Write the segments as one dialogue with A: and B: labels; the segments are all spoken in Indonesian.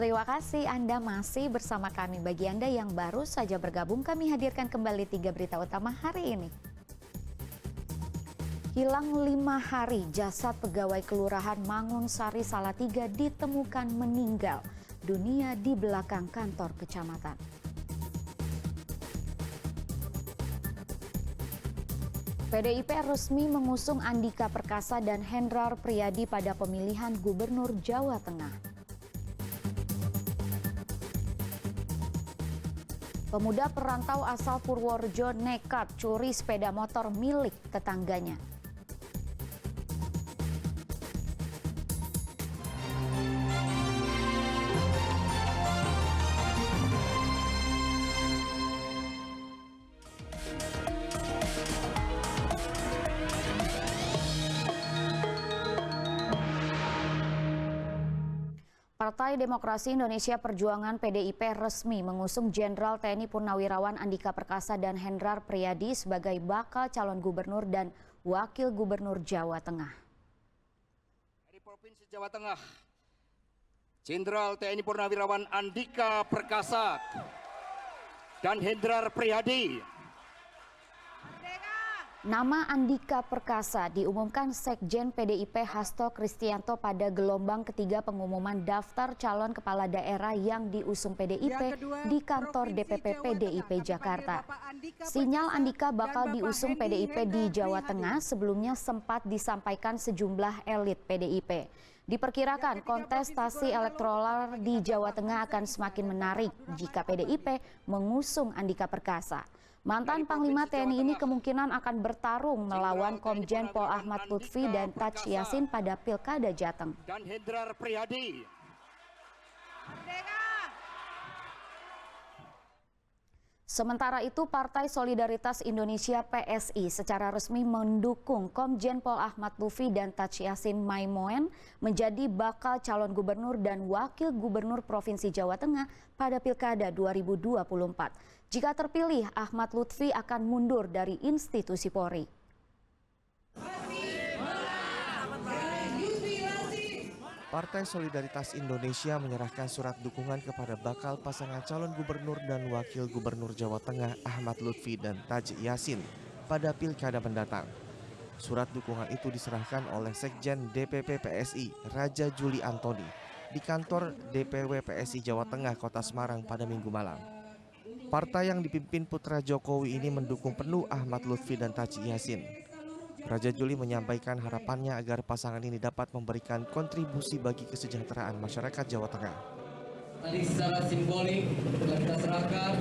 A: Terima kasih Anda masih bersama kami. Bagi Anda yang baru saja bergabung, kami hadirkan kembali 3 berita utama hari ini. Hilang 5 hari, jasad pegawai kelurahan Mangunsari Salatiga ditemukan meninggal dunia di belakang kantor kecamatan. PDIP resmi mengusung Andika Perkasa dan Hendrar Priyadi pada pemilihan Gubernur Jawa Tengah. Pemuda perantau asal Purworejo nekat curi sepeda motor milik tetangganya. Partai Demokrasi Indonesia Perjuangan PDIP resmi mengusung Jenderal TNI Purnawirawan Andika Perkasa dan Hendrar Priyadi sebagai bakal calon gubernur dan wakil gubernur Jawa Tengah.
B: Dari Provinsi Jawa Tengah, Jenderal TNI Purnawirawan Andika Perkasa dan Hendrar Priyadi.
A: Nama Andika Perkasa diumumkan Sekjen PDIP Hasto Kristianto pada gelombang ketiga pengumuman daftar calon kepala daerah yang diusung PDIP di kantor DPP PDIP Jakarta. Sinyal Andika bakal diusung PDIP di Jawa Tengah sebelumnya sempat disampaikan sejumlah elit PDIP. Diperkirakan kontestasi elektoral di Jawa Tengah akan semakin menarik jika PDIP mengusung Andika Perkasa. Mantan Panglima TNI ini kemungkinan akan bertarung melawan Komjen Pol Ahmad Lutfi dan Taj Yassin pada Pilkada Jateng.
B: Dan Hendrar Priyadi.
A: Sementara itu, Partai Solidaritas Indonesia (PSI) secara resmi mendukung Komjen Pol Ahmad Lutfi dan Taj Yassin Maimonen menjadi bakal calon gubernur dan wakil gubernur Provinsi Jawa Tengah pada Pilkada 2024. Jika terpilih, Ahmad Lutfi akan mundur dari institusi Polri.
C: Partai Solidaritas Indonesia menyerahkan surat dukungan kepada bakal pasangan calon gubernur dan wakil gubernur Jawa Tengah Ahmad Lutfi dan Taj Yassin pada Pilkada mendatang. Surat dukungan itu diserahkan oleh Sekjen DPP PSI Raja Juli Antoni di kantor DPW PSI Jawa Tengah Kota Semarang pada Minggu malam. Partai yang dipimpin putra Jokowi ini mendukung penuh Ahmad Lutfi dan Taj Yassin. Raja Juli menyampaikan harapannya agar pasangan ini dapat memberikan kontribusi bagi kesejahteraan masyarakat Jawa Tengah.
D: Tadi secara simbolik telah kita serahkan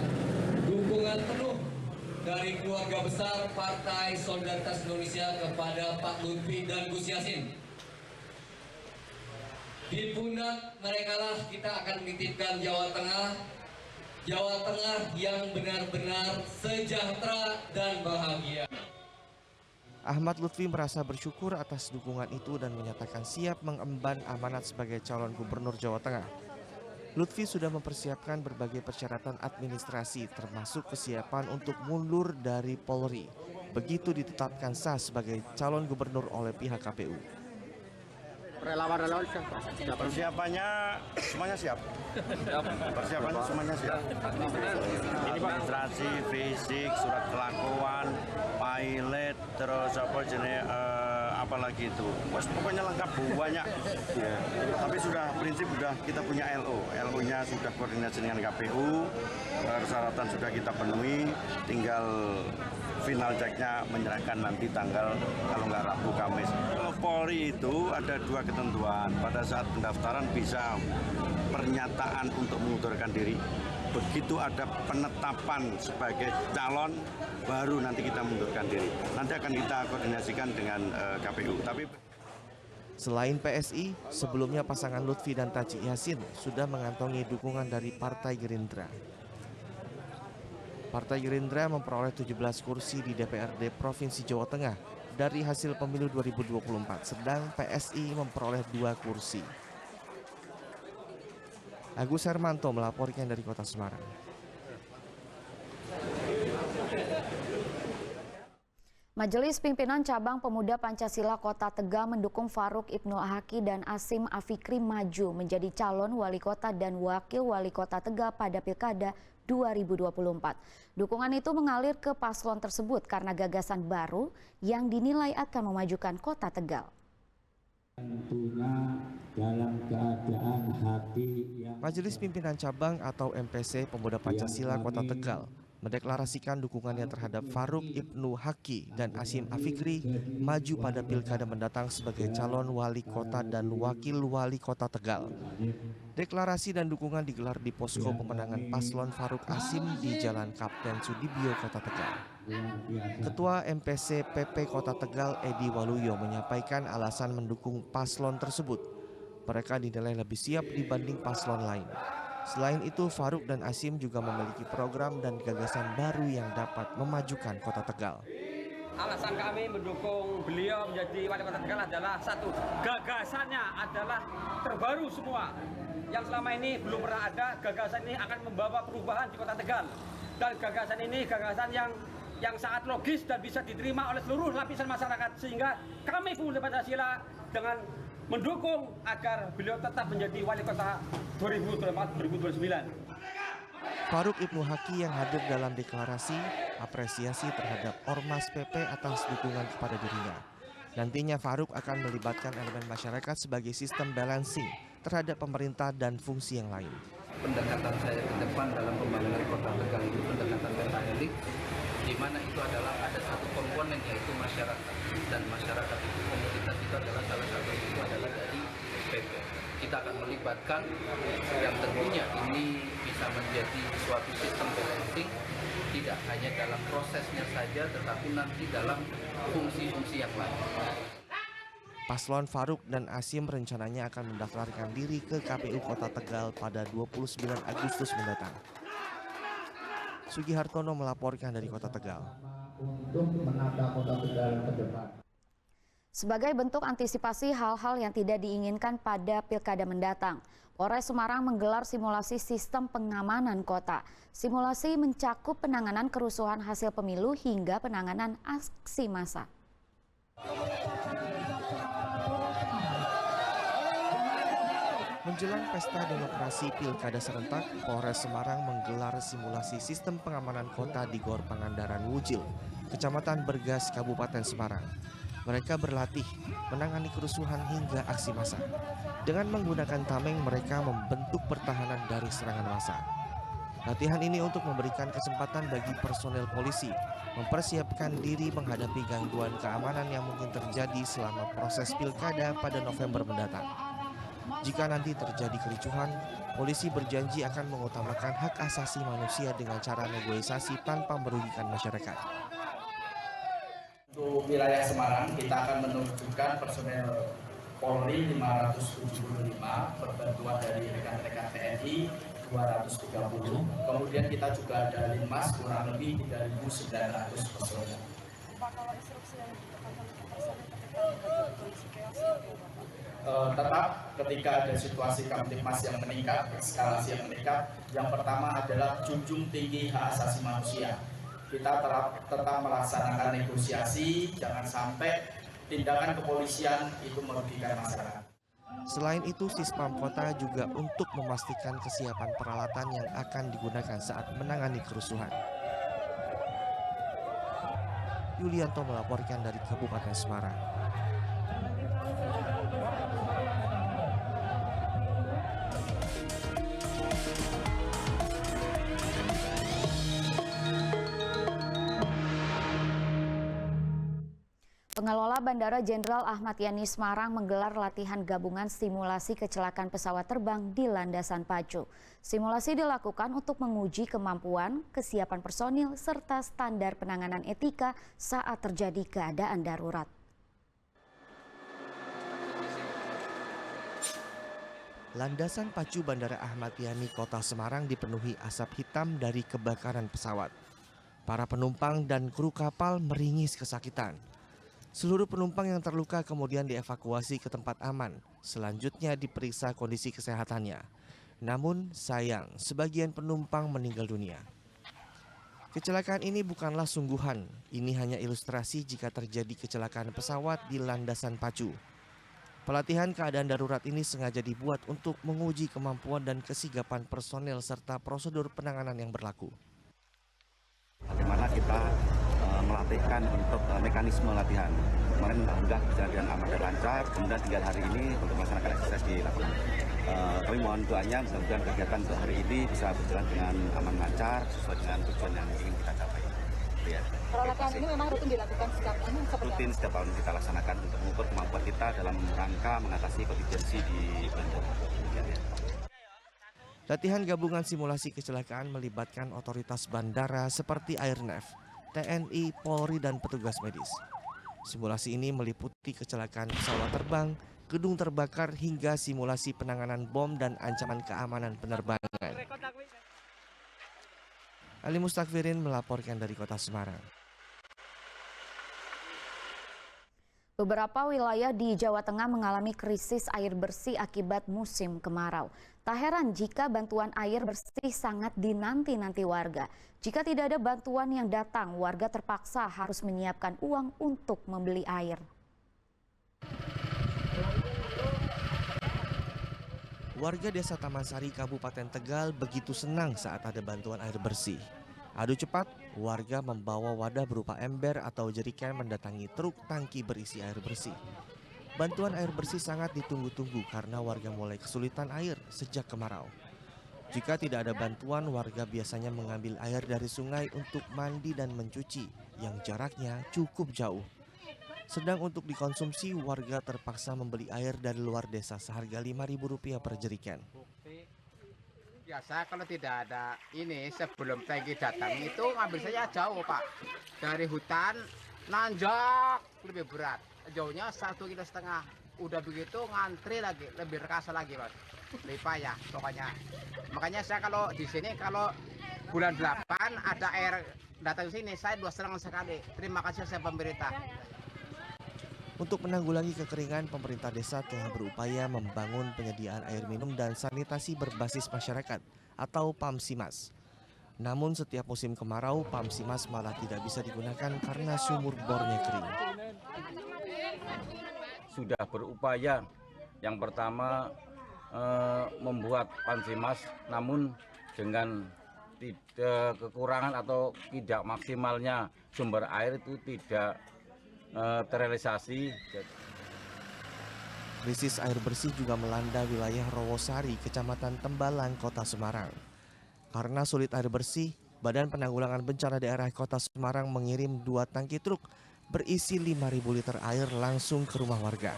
D: dukungan penuh dari keluarga besar Partai Solidaritas Indonesia kepada Pak Lutfi dan Gus Yassin. Di pundak mereka lah kita akan menitipkan Jawa Tengah yang benar-benar sejahtera dan bahagia.
C: Ahmad Lutfi merasa bersyukur atas dukungan itu dan menyatakan siap mengemban amanat sebagai calon gubernur Jawa Tengah. Lutfi sudah mempersiapkan berbagai persyaratan administrasi termasuk kesiapan untuk mundur dari Polri begitu ditetapkan sah sebagai calon gubernur oleh pihak KPU.
E: Relawan persiapannya semuanya siap. Persiapannya semuanya siap. Ini Pak, administrasi, fisik, surat kelakuan, pilot, terus apa jenis apalagi itu. Pokoknya lengkap banyak. Ya. Tapi prinsip sudah kita punya LO-nya sudah koordinasi dengan KPU, persyaratan sudah kita penuhi, tinggal final ceknya menyerahkan nanti tanggal kalau nggak Rabu Kamis. Kalau Polri itu ada 2 ketentuan. Pada saat pendaftaran bisa pernyataan untuk mengundurkan diri. Begitu ada penetapan sebagai calon, baru nanti kita mengundurkan diri. Nanti akan kita koordinasikan dengan KPU.
C: Selain PSI, sebelumnya pasangan Lutfi dan Taj Yassin sudah mengantongi dukungan dari Partai Gerindra. Partai Gerindra memperoleh 17 kursi di DPRD Provinsi Jawa Tengah dari hasil pemilu 2024, sedang PSI memperoleh 2 kursi. Agus Hermanto melaporkan dari Kota Semarang.
A: Majelis Pimpinan Cabang Pemuda Pancasila Kota Tegal mendukung Faruk Ibnu Haki dan Asim Afikri maju menjadi calon wali kota dan wakil wali kota Tegal pada Pilkada 2024. Dukungan itu mengalir ke paslon tersebut karena gagasan baru yang dinilai akan memajukan Kota Tegal.
C: Majelis Pimpinan Cabang atau MPC Pemuda Pancasila Kota Tegal mendeklarasikan dukungannya terhadap Faruk Ibnu Haki dan Asim Afikri maju pada Pilkada mendatang sebagai calon wali kota dan wakil wali kota Tegal. Deklarasi dan dukungan digelar di posko pemenangan paslon Faruk Asim di Jalan Kapten Sudibyo, Kota Tegal. Ketua MPC PP Kota Tegal Edi Waluyo menyampaikan alasan mendukung paslon tersebut. Mereka dinilai lebih siap dibanding paslon lain. Selain itu, Faruk dan Asim juga memiliki program dan gagasan baru yang dapat memajukan Kota Tegal.
F: Alasan kami mendukung beliau menjadi wali kota Tegal adalah satu, gagasannya adalah terbaru semua. Yang selama ini belum pernah ada, gagasan ini akan membawa perubahan di Kota Tegal. Dan gagasan ini gagasan yang sangat logis dan bisa diterima oleh seluruh lapisan masyarakat. Sehingga kami Pemuda Pancasila dengan mendukung agar beliau tetap menjadi wali kota 2024-2029.
C: Faruk Ibnu Haki yang hadir dalam deklarasi apresiasi terhadap Ormas PP atas dukungan kepada dirinya. Nantinya Faruk akan melibatkan elemen masyarakat sebagai sistem balancing terhadap pemerintah dan fungsi yang lain.
G: Pendekatan saya ke depan dalam pembangunan Kota Tegal itu pendekatan pentahelik, di mana itu adalah ada satu komponen yaitu masyarakat, dan masyarakat itu komunitas itu adalah salah satu itu adalah dari PP. Kita akan melibatkan yang tentunya ini bisa menjadi suatu sistem balancing, tidak hanya dalam prosesnya saja tetapi nanti dalam fungsi-fungsi yang lain.
C: Paslon Faruk dan Asim rencananya akan mendaftarkan diri ke KPU Kota Tegal pada 29 Agustus mendatang. Sugihartono melaporkan dari Kota Tegal.
H: Untuk menata Kota Tegal ke depan.
A: Sebagai bentuk antisipasi hal-hal yang tidak diinginkan pada Pilkada mendatang, Polres Semarang menggelar simulasi sistem pengamanan kota. Simulasi mencakup penanganan kerusuhan hasil pemilu hingga penanganan aksi massa.
C: Menjelang pesta demokrasi Pilkada serentak, Polres Semarang menggelar simulasi sistem pengamanan kota di Gor Pangandaran Wujil, Kecamatan Bergas, Kabupaten Semarang. Mereka berlatih menangani kerusuhan hingga aksi massa. Dengan menggunakan tameng, mereka membentuk pertahanan dari serangan massa. Latihan ini untuk memberikan kesempatan bagi personel polisi mempersiapkan diri menghadapi gangguan keamanan yang mungkin terjadi selama proses pilkada pada November mendatang. Jika nanti terjadi kericuhan, polisi berjanji akan mengutamakan hak asasi manusia dengan cara negosiasi tanpa merugikan masyarakat.
G: Untuk wilayah Semarang, kita akan menerjunkan personel Polri 575, berbantuan dari rekan-rekan TNI 230. Kemudian kita juga ada Linmas kurang lebih 3.900 personel. Tetap ketika ada situasi Kamtipmas yang meningkat, eskalasi yang meningkat, yang pertama adalah junjung tinggi hak asasi manusia. Kita tetap melaksanakan negosiasi, jangan sampai tindakan kepolisian itu merugikan masyarakat.
C: Selain itu, Sispam Kota juga untuk memastikan kesiapan peralatan yang akan digunakan saat menangani kerusuhan. Yulianto melaporkan dari Kabupaten Semarang.
A: Pengelola Bandara Jenderal Ahmad Yani Semarang menggelar latihan gabungan simulasi kecelakaan pesawat terbang di landasan pacu. Simulasi dilakukan untuk menguji kemampuan, kesiapan personil, serta standar penanganan etika saat terjadi keadaan darurat.
C: Landasan pacu Bandara Ahmad Yani Kota Semarang dipenuhi asap hitam dari kebakaran pesawat. Para penumpang dan kru kapal meringis kesakitan. Seluruh penumpang yang terluka kemudian dievakuasi ke tempat aman. Selanjutnya diperiksa kondisi kesehatannya. Namun sayang, sebagian penumpang meninggal dunia. Kecelakaan ini bukanlah sungguhan, ini hanya ilustrasi jika terjadi kecelakaan pesawat di landasan pacu. Pelatihan keadaan darurat ini sengaja dibuat untuk menguji kemampuan dan kesigapan personel serta prosedur penanganan yang berlaku.
E: Bagaimana kita melatihkan untuk mekanisme latihan. Kemarin alhamdulillah berjalan dengan aman dan lancar, kemudian tinggal hari ini untuk melaksanakan eksersis dilakukan. Kami mohon doanya mudah-mudahan kegiatan untuk hari ini bisa berjalan dengan aman lancar sesuai dengan tujuan yang ingin kita capai. Ya.
I: Peralatan ini memang rutin dilakukan setiap tahun?
E: Rutin setiap tahun kita laksanakan untuk mengukur kemampuan kita dalam rangka mengatasi kontingensi di Banten. Ya.
C: Latihan gabungan simulasi kecelakaan melibatkan otoritas bandara seperti Airnav, TNI, Polri, dan petugas medis. Simulasi ini meliputi kecelakaan pesawat terbang, gedung terbakar, hingga simulasi penanganan bom dan ancaman keamanan penerbangan. Ali Mustakfirin melaporkan dari Kota Semarang.
A: Beberapa wilayah di Jawa Tengah mengalami krisis air bersih akibat musim kemarau. Tak heran jika bantuan air bersih sangat dinanti-nanti warga. Jika tidak ada bantuan yang datang, warga terpaksa harus menyiapkan uang untuk membeli air.
C: Warga Desa Tamansari, Kabupaten Tegal begitu senang saat ada bantuan air bersih. Adu cepat, warga membawa wadah berupa ember atau jeriken mendatangi truk tangki berisi air bersih. Bantuan air bersih sangat ditunggu-tunggu karena warga mulai kesulitan air sejak kemarau. Jika tidak ada bantuan, warga biasanya mengambil air dari sungai untuk mandi dan mencuci yang jaraknya cukup jauh. Sedang untuk dikonsumsi, warga terpaksa membeli air dari luar desa seharga Rp5.000 per jeriken.
H: Biasa kalau tidak ada ini sebelum tangki datang itu ngambil saya jauh Pak. Dari hutan nanjak lebih berat. Jauhnya 1,5 km. Udah begitu ngantri lagi, lebih rekasa lagi Mas. Lebih payah pokoknya. Makanya saya kalau di sini kalau bulan 8 ada air datang ke sini saya 2 serangan sekali. Terima kasih saya pemerintah.
C: Untuk menanggulangi kekeringan, pemerintah desa telah berupaya membangun penyediaan air minum dan sanitasi berbasis masyarakat atau PAMSIMAS. Namun setiap musim kemarau, PAMSIMAS malah tidak bisa digunakan karena sumur bornya kering.
J: Sudah berupaya, yang pertama membuat PAMSIMAS, namun dengan kekurangan atau tidak maksimalnya sumber air itu tidak terrealisasi.
C: Krisis air bersih juga melanda wilayah Rowosari, Kecamatan Tembalang, Kota Semarang. Karena sulit air bersih, Badan Penanggulangan Bencana Daerah Kota Semarang mengirim 2 tangki truk berisi 5.000 liter air langsung ke rumah warga.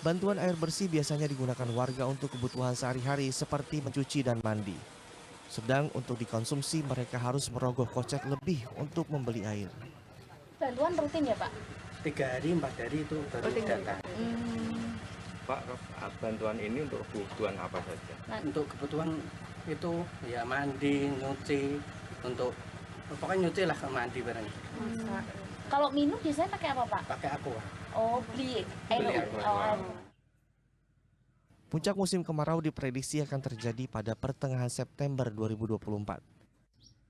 C: Bantuan air bersih biasanya digunakan warga untuk kebutuhan sehari-hari seperti mencuci dan mandi. Sedang untuk dikonsumsi mereka harus merogoh kocek lebih untuk membeli air.
I: Bantuan rutin ya Pak?
K: 3 hari, 4 hari itu baru datang.
J: Pak, bantuan ini untuk kebutuhan apa saja?
K: Untuk kebutuhan itu ya mandi, nyuci, untuk pokoknya nyuci lah mandi barang.
I: Kalau minum biasanya pakai apa Pak?
K: Pakai aqua.
I: Oh beli air.
C: Puncak musim kemarau diprediksi akan terjadi pada pertengahan September 2024.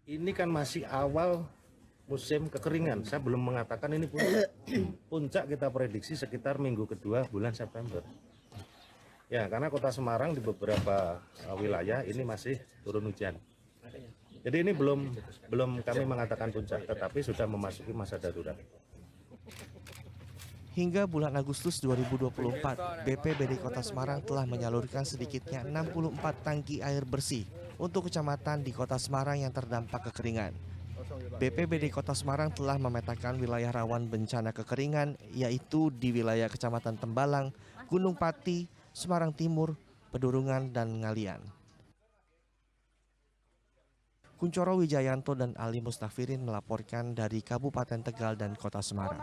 L: Ini kan masih awal musim kekeringan, saya belum mengatakan ini puncak. Puncak kita prediksi sekitar minggu kedua bulan September. Ya, karena Kota Semarang di beberapa wilayah ini masih turun hujan. Jadi ini belum kami mengatakan puncak, tetapi sudah memasuki masa darurat.
C: Hingga bulan Agustus 2024, BPBD Kota Semarang telah menyalurkan sedikitnya 64 tangki air bersih untuk kecamatan di Kota Semarang yang terdampak kekeringan. BPBD Kota Semarang telah memetakan wilayah rawan bencana kekeringan, yaitu di wilayah Kecamatan Tembalang, Gunung Pati, Semarang Timur, Pedurungan, dan Ngalian. Kuncoro Wijayanto dan Ali Mustafirin melaporkan dari Kabupaten Tegal dan Kota Semarang.